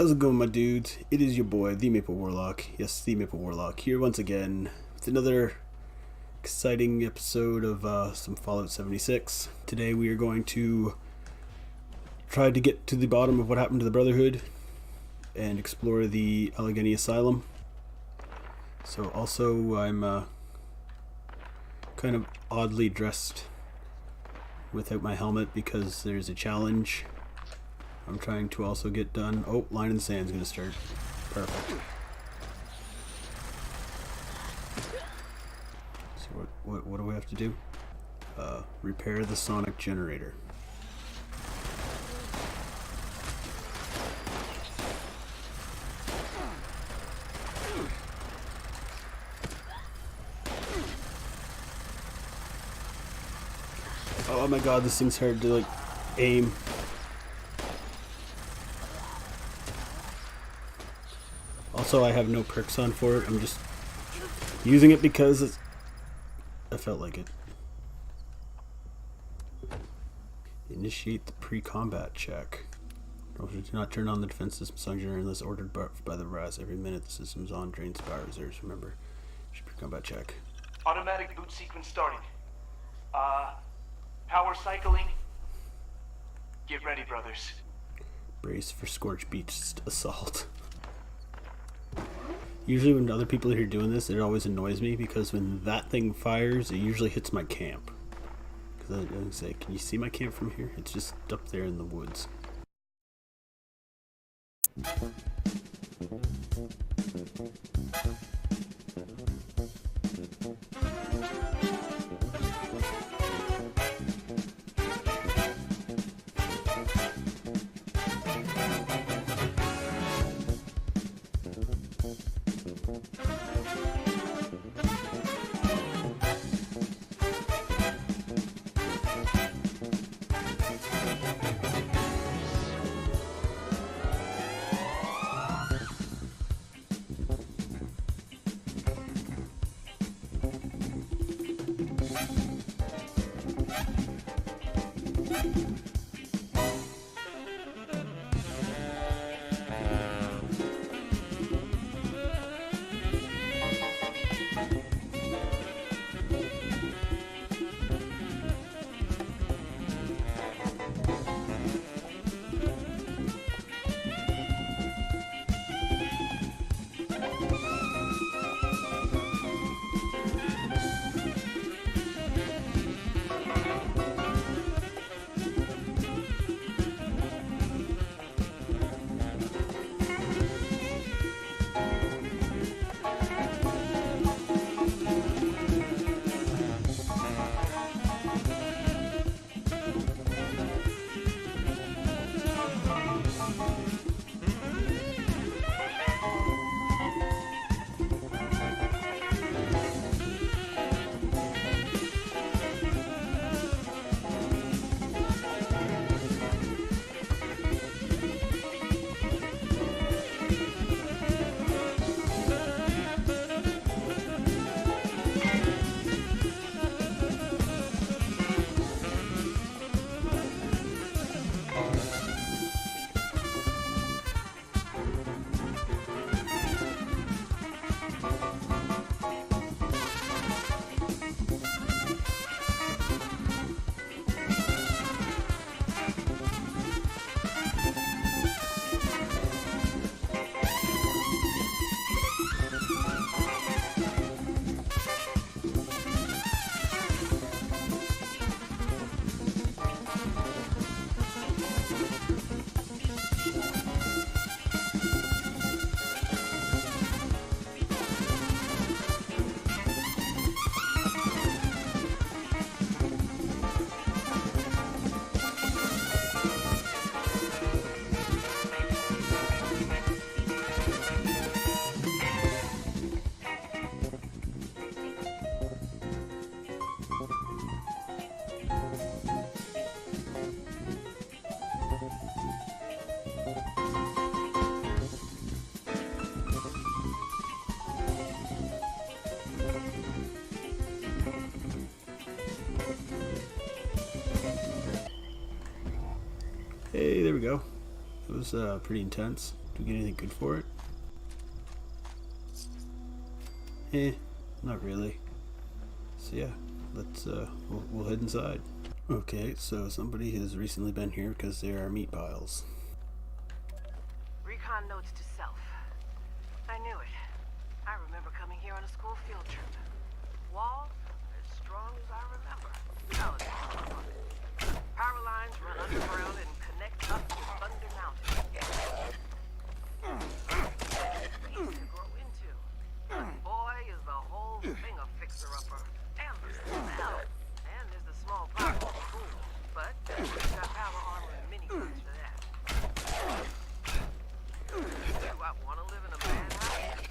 How's it going, my dudes? It is your boy, the Maple Warlock. Yes, the Maple Warlock, here once again with another exciting episode of some Fallout 76. Today we are going to try to get to the bottom of what happened to the Brotherhood and explore the Allegheny Asylum. So also I'm kind of oddly dressed without my helmet because there's a challenge I'm trying to also get done. Oh, line in the sand's gonna start. Perfect. So what do we have to do? Repair the sonic generator. Oh my god, this thing's hard to aim. Also, I have no perks on for it. I'm just using it because I felt like it. Initiate the pre-combat check. Do not turn on the defense system song generator unless ordered by the RAS. Every minute the system's on, drains power reserves. Remember, pre-combat check. Automatic boot sequence starting. Power cycling. Get ready, brothers. Brace for Scorch Beach assault. Usually when other people are here doing this, it always annoys me because when that thing fires, it usually hits my camp. Because I say, can you see my camp from here? It's just up there in the woods. Hey, there we go. It was pretty intense. Do we get anything good for it? Not really. So yeah, let's we'll head inside. Okay, so somebody has recently been here because there are meat piles. Recon notes to self. I knew it. I remember coming here on a school field trip. Walls as strong as I remember. That was fun. Power lines run underground and connect up to Thunder Mountain. Easy to grow into. Boy, is the whole thing a fixer-upper. And the smell. And there's the small power pool. But we've got power armor and mini guns for that. Do I want to live in a bad house?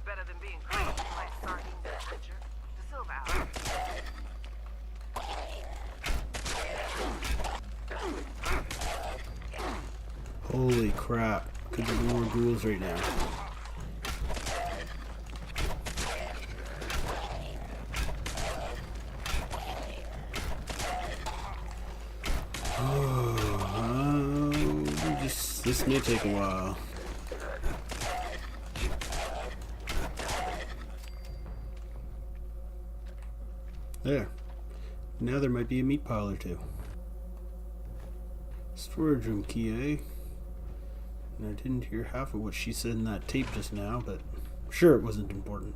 Better than being crazy like Sardines Adventure. The Silver House. Holy crap. Could there be more ghouls right now? This may take a while. There. Now there might be a meat pile or two. Storage room key, eh? And I didn't hear half of what she said in that tape just now, but I'm sure it wasn't important.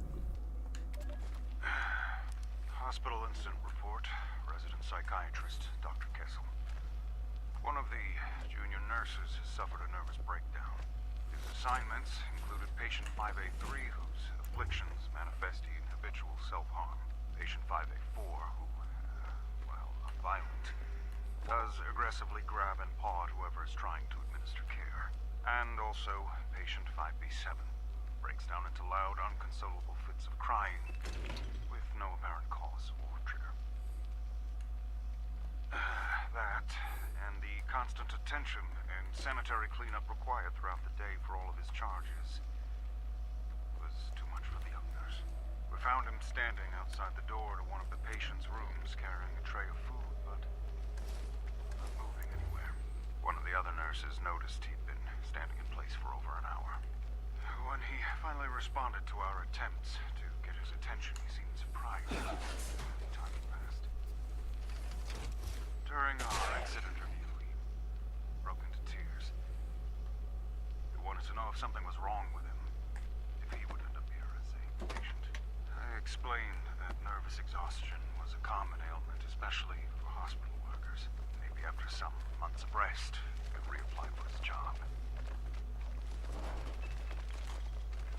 Hospital incident report. Resident psychiatrist, Dr. Kessel. One of the junior nurses has suffered a nervous breakdown. His assignments included patient 5A3, whose afflictions manifest in habitual self-harm. Patient 5A4, who, violent, does aggressively grab and paw at whoever is trying to administer care. And also, patient 5B7 breaks down into loud, unconsolable fits of crying with no apparent cause or trigger. That, and the constant attention and sanitary cleanup required throughout the day for all of his charges, was too much for the young nurse. We found him standing outside the door to one of the patient's rooms carrying a tray of food, but not moving anywhere. One of the other nurses noticed he'd been standing in place for over an hour. When he finally responded to our attempts to get his attention, he seemed surprised. Time had passed. During our exit interview, he broke into tears. He wanted to know if something was wrong with him, if he would end up here as a patient. I explained that nervous exhaustion was a common ailment, especially for hospital workers. Maybe after some months of rest, he could reapply for his job.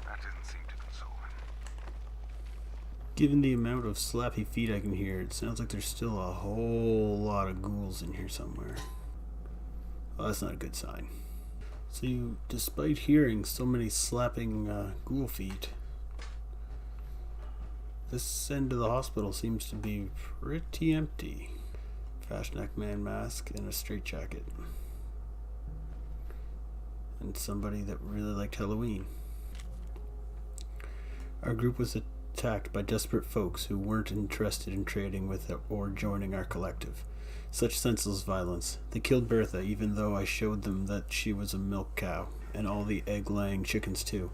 That didn't seem to console him. Given the amount of slappy feet I can hear, it sounds like there's still a whole lot of ghouls in here somewhere. Well, that's not a good sign. So despite hearing so many slapping ghoul feet, this end of the hospital seems to be pretty empty. Fashneck man mask and a straitjacket. And somebody that really liked Halloween. Our group was attacked by desperate folks who weren't interested in trading with or joining our collective. Such senseless violence. They killed Bertha even though I showed them that she was a milk cow, and all the egg-laying chickens too.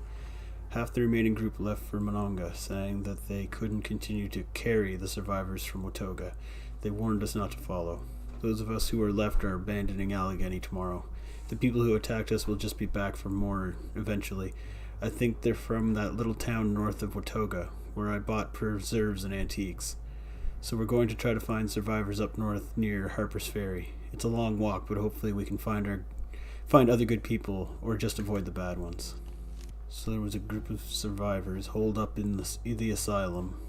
Half the remaining group left for Monongah, saying that they couldn't continue to carry the survivors from Watoga. They warned us not to follow. Those of us who are left are abandoning Allegheny tomorrow. The people who attacked us will just be back for more eventually. I think they're from that little town north of Watoga, where I bought preserves and antiques. So we're going to try to find survivors up north near Harper's Ferry. It's a long walk, but hopefully we can find other good people, or just avoid the bad ones. So there was a group of survivors holed up in the asylum,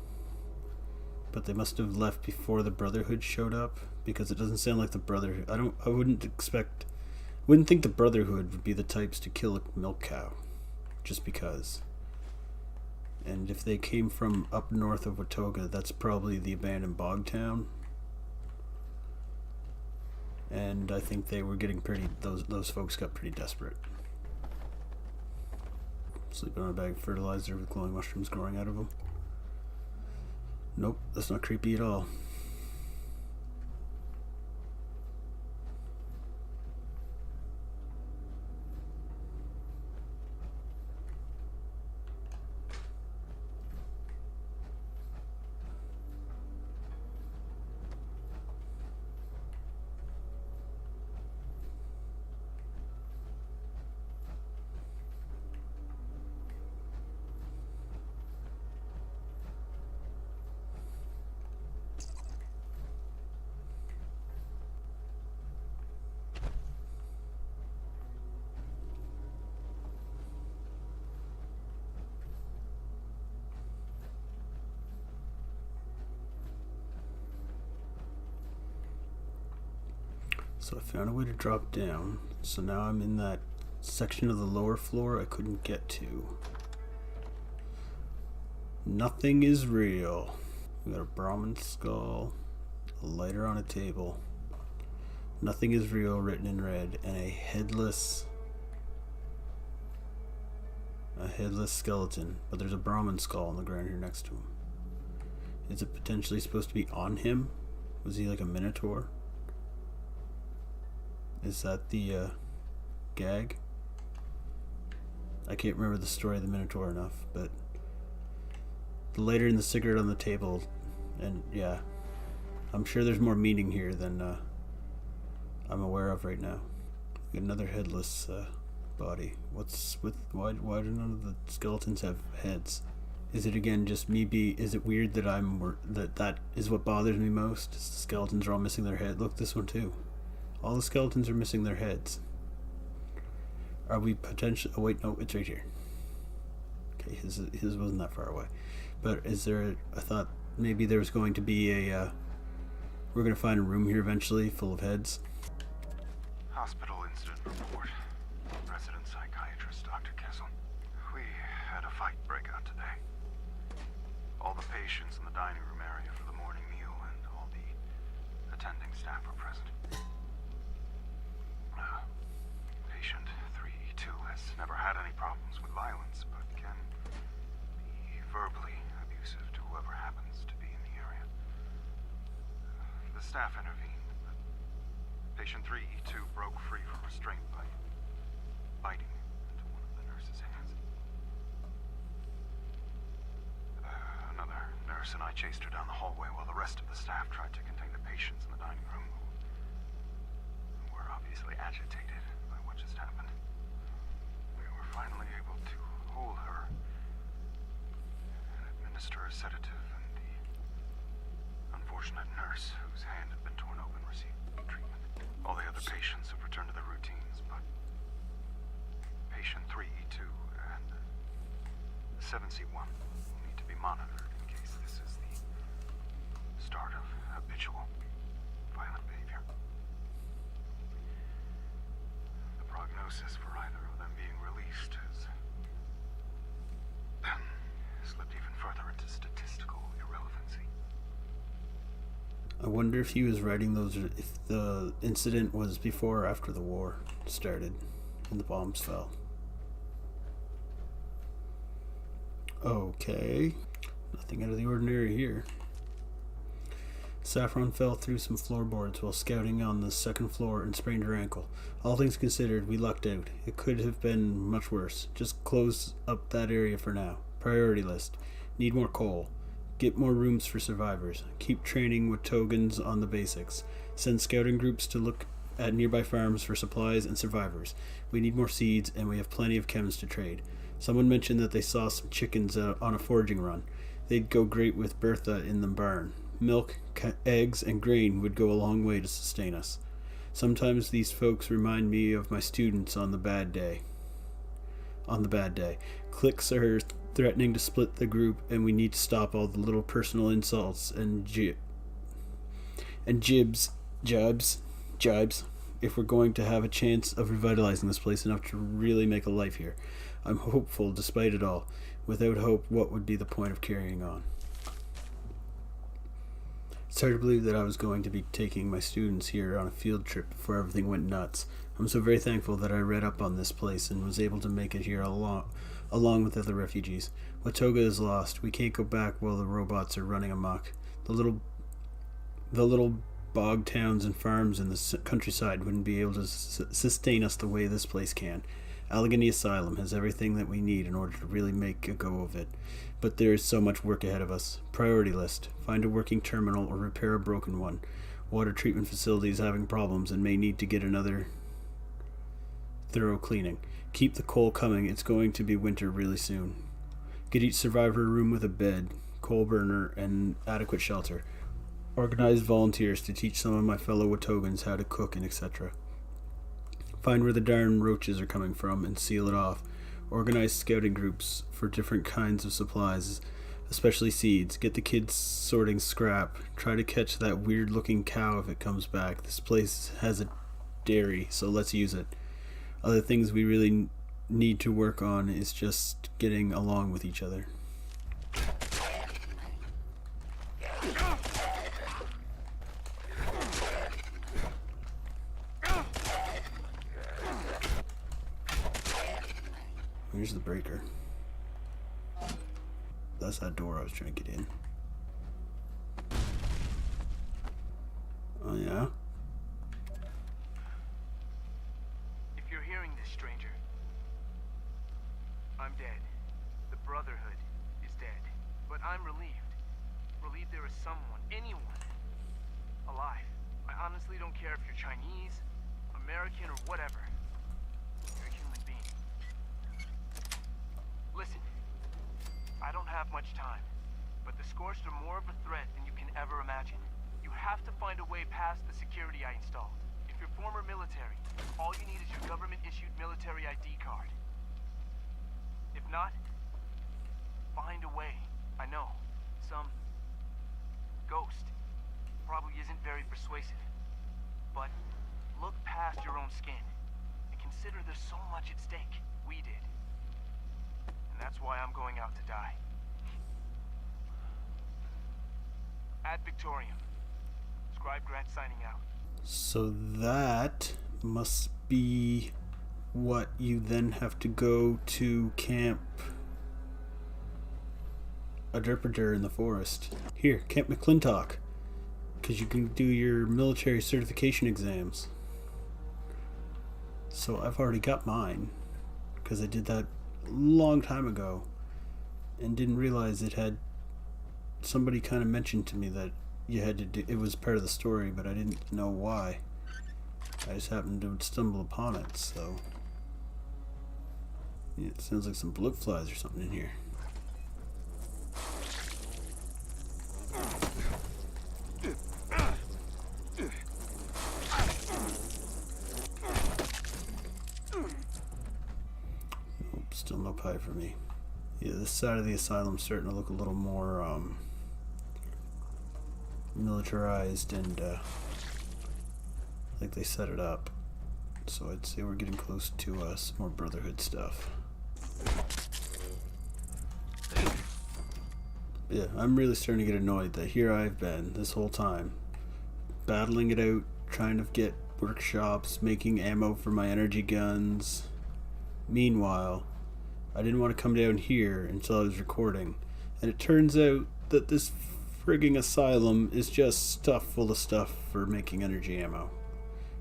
but they must have left before the Brotherhood showed up, because it doesn't sound like the Brotherhood. I wouldn't think the Brotherhood would be the types to kill a milk cow, just because. And if they came from up north of Watoga, that's probably the abandoned bog town. And I think they were getting those folks got pretty desperate. Sleeping on a bag of fertilizer with glowing mushrooms growing out of them. Nope, that's not creepy at all. So I found a way to drop down. So now I'm in that section of the lower floor I couldn't get to. Nothing is real. We got a Brahmin skull, a lighter on a table. Nothing is real written in red, and a headless skeleton. But there's a Brahmin skull on the ground here next to him. Is it potentially supposed to be on him? Was he like a minotaur? Is that the gag? I can't remember the story of the minotaur enough, but the lighter and the cigarette on the table, and yeah, I'm sure there's more meaning here than I'm aware of right now. Another headless body. What's with why do none of the skeletons have heads? Is it again just me is it weird that that is what bothers me most? Is the skeletons are all missing their head. Look, this one too. All the skeletons are missing their heads. Are we potentially... Oh wait, no, it's right here. Okay, his wasn't that far away. But is there... I thought maybe there was going to be a... we're going to find a room here eventually full of heads. Hospital incident report. Resident psychiatrist Dr. Kessel. We had a fight break out today. All the patients in the dining room area for the morning meal and all the attending staff were present. Patient 3E2 has never had any problems with violence, but can be verbally abusive to whoever happens to be in the area. The staff intervened, but patient 3E2 broke free from restraint by biting into one of the nurse's hands. Another nurse and I chased her down the hallway while the rest of the staff tried to contain the patients in the dining room who were obviously agitated by what just happened. We were finally able to hold her and administer a sedative, and the unfortunate nurse whose hand had been torn open received treatment. All the other patients have returned to their routines, but patient 3E2 and 7C1 will need to be monitored in case this is the start of habitual violent behavior. The prognosis for either of them being released has slipped even further into statistical irrelevancy. I wonder if he was writing those, if the incident was before or after the war started and the bombs fell. Okay, nothing out of the ordinary here. Saffron fell through some floorboards while scouting on the second floor and sprained her ankle. All things considered, we lucked out. It could have been much worse. Just close up that area for now. Priority list. Need more coal. Get more rooms for survivors. Keep training with Togans on the basics. Send scouting groups to look at nearby farms for supplies and survivors. We need more seeds, and we have plenty of chems to trade. Someone mentioned that they saw some chickens on a foraging run. They'd go great with Bertha in the barn. Milk, eggs, and grain would go a long way to sustain us. Sometimes these folks remind me of my students on the bad day. Cliques are threatening to split the group, and we need to stop all the little personal insults and jibes if we're going to have a chance of revitalizing this place enough to really make a life here. I'm hopeful despite it all. Without hope, what would be the point of carrying on? It's hard to believe that I was going to be taking my students here on a field trip before everything went nuts. I'm so very thankful that I read up on this place and was able to make it here along with other refugees. Watoga is lost. We can't go back while the robots are running amok. The little bog towns and farms in the countryside wouldn't be able to sustain us the way this place can. Allegheny Asylum has everything that we need in order to really make a go of it. But there is so much work ahead of us. Priority list. Find a working terminal or repair a broken one. Water treatment facility is having problems and may need to get another thorough cleaning. Keep the coal coming. It's going to be winter really soon. Get each survivor a room with a bed, coal burner, and adequate shelter. Organize volunteers to teach some of my fellow Watogans how to cook and etc. Find where the darn roaches are coming from and seal it off. Organize scouting groups for different kinds of supplies, especially seeds. Get the kids sorting scrap. Try to catch that weird looking cow if it comes back. This place has a dairy, so let's use it. Other things we really need to work on is just getting along with each other. Here's the breaker. That's that door I was trying to get in. Oh yeah? If you're hearing this, stranger, I'm dead. The Brotherhood is dead. But I'm relieved. Relieved there is someone, anyone, alive. I honestly don't care if you're Chinese, American, or whatever. You're a human being. Listen, I don't have much time, but the Scorched are more of a threat than you can ever imagine. You have to find a way past the security I installed. If you're former military, all you need is your government-issued military ID card. If not, find a way. I know, some ghost probably isn't very persuasive, but look past your own skin and consider there's so much at stake. We did. And that's why I'm going out to die. Ad Victorium. Scribe Grant signing out. So that must be what you then have to go to Camp Adderpader in the forest. Here, Camp McClintock. Because you can do your military certification exams. So I've already got mine. Because I did that long time ago and didn't realize it had somebody kind of mentioned to me that you had to do it was part of the story, but I didn't know why. I just happened to stumble upon it. So yeah, it sounds like some blood flies or something in here. Still no pie for me. Yeah, this side of the asylum's starting to look a little more militarized and like they set it up. So I'd say we're getting close to some more Brotherhood stuff. Yeah, I'm really starting to get annoyed that here I've been this whole time battling it out, trying to get workshops, making ammo for my energy guns. Meanwhile, I didn't want to come down here until I was recording, and it turns out that this frigging asylum is just stuff full of stuff for making energy ammo.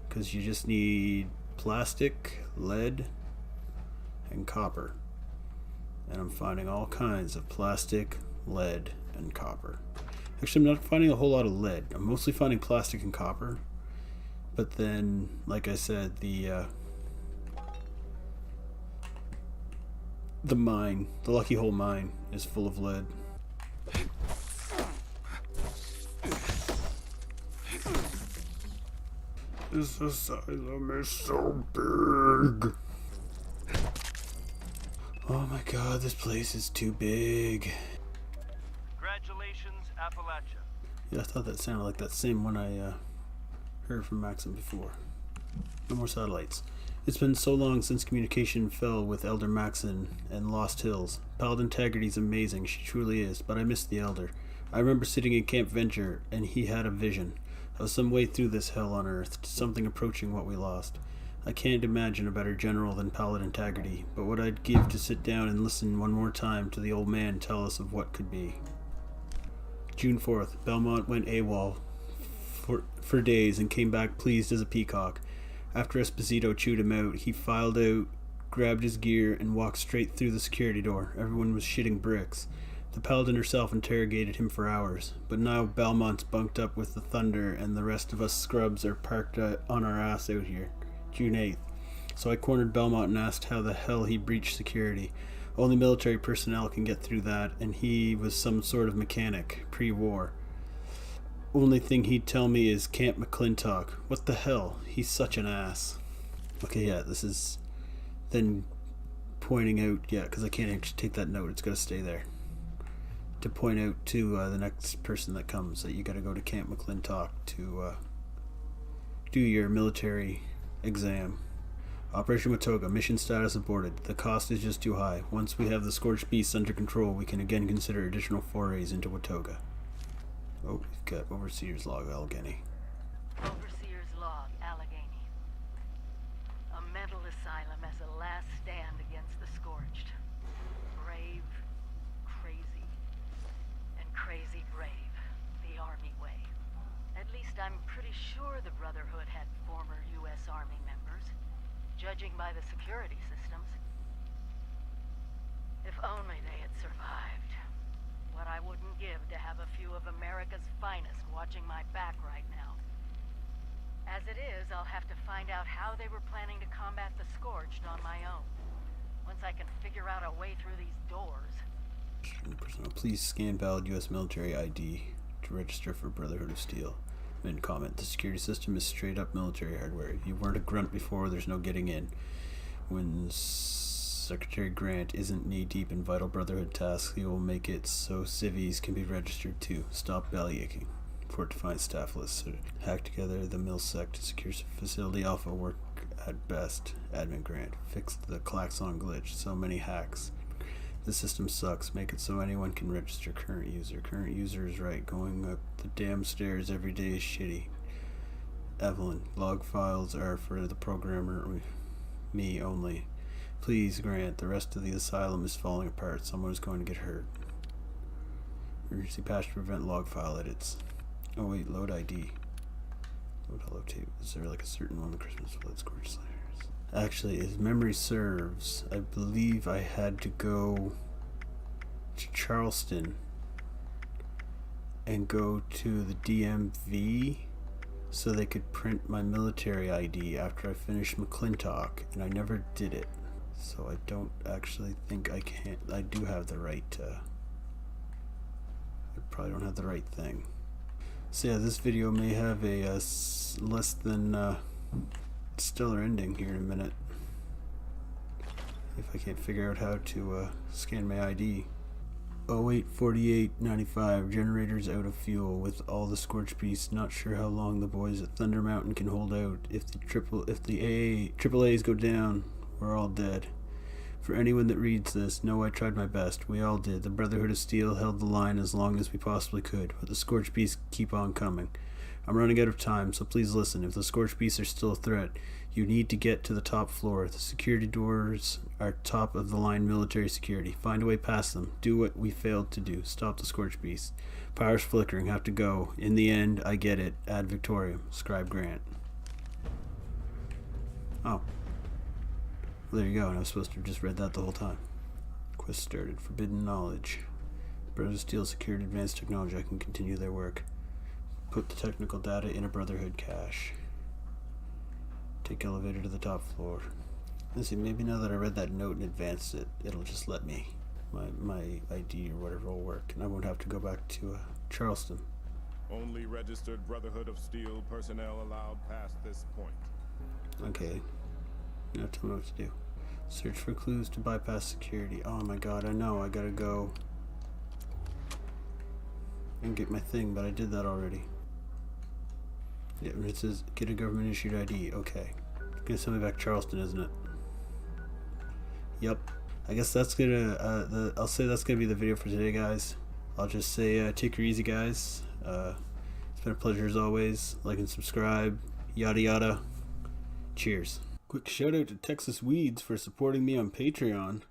Because you just need plastic, lead, and copper. And I'm finding all kinds of plastic, lead, and copper. Actually, I'm not finding a whole lot of lead. I'm mostly finding plastic and copper. But then, like I said, the mine, the Lucky Hole mine, is full of lead. This asylum is so big. Oh my god, this place is too big. Congratulations, Appalachia. Yeah, I thought that sounded like that same one I heard from Maxim before. No more satellites. It's been so long since communication fell with Elder Maxon and Lost Hills. Paladin Taggarty's amazing, she truly is, but I miss the Elder. I remember sitting in Camp Venture, and he had a vision of some way through this hell on Earth, something approaching what we lost. I can't imagine a better general than Paladin Taggarty, but what I'd give to sit down and listen one more time to the old man tell us of what could be. June 4th, Belmont went AWOL for days and came back pleased as a peacock. After Esposito chewed him out, he filed out, grabbed his gear, and walked straight through the security door. Everyone was shitting bricks. The Paladin herself interrogated him for hours, but now Belmont's bunked up with the Thunder, and the rest of us scrubs are parked on our ass out here. June 8th. So I cornered Belmont and asked how the hell he breached security. Only military personnel can get through that, and he was some sort of mechanic, pre-war. Only thing he'd tell me is Camp McClintock. What the hell? He's such an ass. Okay, yeah, this is then pointing out, yeah, because I can't actually take that note, it's got to stay there. To point out to the next person that comes that you got to go to Camp McClintock to do your military Exam. Operation Watoga. Mission status aborted. The cost is just too high. Once we have the Scorched Beasts under control, we can again consider additional forays into Watoga. Oh, we've got Overseer's Log, Allegheny. Overseer's Log, Allegheny. A mental asylum as a last stand against the Scorched. Brave, crazy, and crazy brave. The Army way. At least I'm pretty sure the Brotherhood had former U.S. Army members, judging by the security systems. If only they had survived. What I wouldn't give to have a few of America's finest watching my back right now. As it is, I'll have to find out how they were planning to combat the Scorched on my own. Once I can figure out a way through these doors. Personnel, please scan valid U.S. military ID to register for Brotherhood of Steel. Mid comment: the security system is straight up military hardware. If you weren't a grunt before, there's no getting in. When Secretary Grant isn't knee-deep in vital Brotherhood tasks, he will make it so civvies can be registered too. Stop bellyaching. Fort Defiance staff list. Hack together the MilSec to secure facility alpha work at best. Admin Grant. Fix the klaxon glitch. So many hacks. The system sucks. Make it so anyone can register. Current user. Current user is right. Going up the damn stairs every day is shitty. Evelyn. Log files are for the programmer. Me only. Please, Grant. The rest of the asylum is falling apart. Someone is going to get hurt. Emergency patch to prevent log file edits. Oh wait, load ID. Load hello tape. Is there like a certain one? The Christmas Flood Scorched Slayers. Actually, if memory serves, I believe I had to go to Charleston and go to the DMV so they could print my military ID after I finished McClintock, and I never did it. So I don't actually think I can. I do have the right. I probably don't have the right thing. So yeah, this video may have a less than stellar ending here in a minute. If I can't figure out how to scan my ID. 08:48:95. Generators out of fuel with all the Scorched Beasts. Not sure how long the boys at Thunder Mountain can hold out. If the AAAs go down, we're all dead. For anyone that reads this, know I tried my best. We all did. The Brotherhood of Steel held the line as long as we possibly could, but the Scorched Beasts keep on coming. I'm running out of time, so please listen. If the Scorched Beasts are still a threat, you need to get to the top floor. The security doors are top of the line military security. Find a way past them. Do what we failed to do. Stop the Scorched Beasts. Power's flickering. Have to go. In the end, I get it. Ad Victoriam. Scribe Grant. Oh. Well, there you go, and I was supposed to have just read that the whole time. Quest started. Forbidden knowledge. Brotherhood of Steel secured advanced technology. I can continue their work. Put the technical data in a Brotherhood cache. Take elevator to the top floor. Let's see, maybe now that I read that note and advanced it, it'll just let me. My ID or whatever will work, and I won't have to go back to Charleston. Only registered Brotherhood of Steel personnel allowed past this point. Okay. Now tell me what to do. Search for clues to bypass security. Oh my god, I know. I gotta go and get my thing, but I did that already. Yeah, it says get a government issued ID. Okay. It's gonna send me back to Charleston, isn't it? Yep. I guess that's gonna, I'll say that's gonna be the video for today, guys. I'll just say, take her easy, guys. It's been a pleasure as always. Like and subscribe. Yada yada. Cheers. Quick shout out to Texas Weeds for supporting me on Patreon.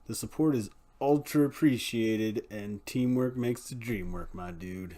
The support is ultra appreciated, and teamwork makes the dream work, my dude.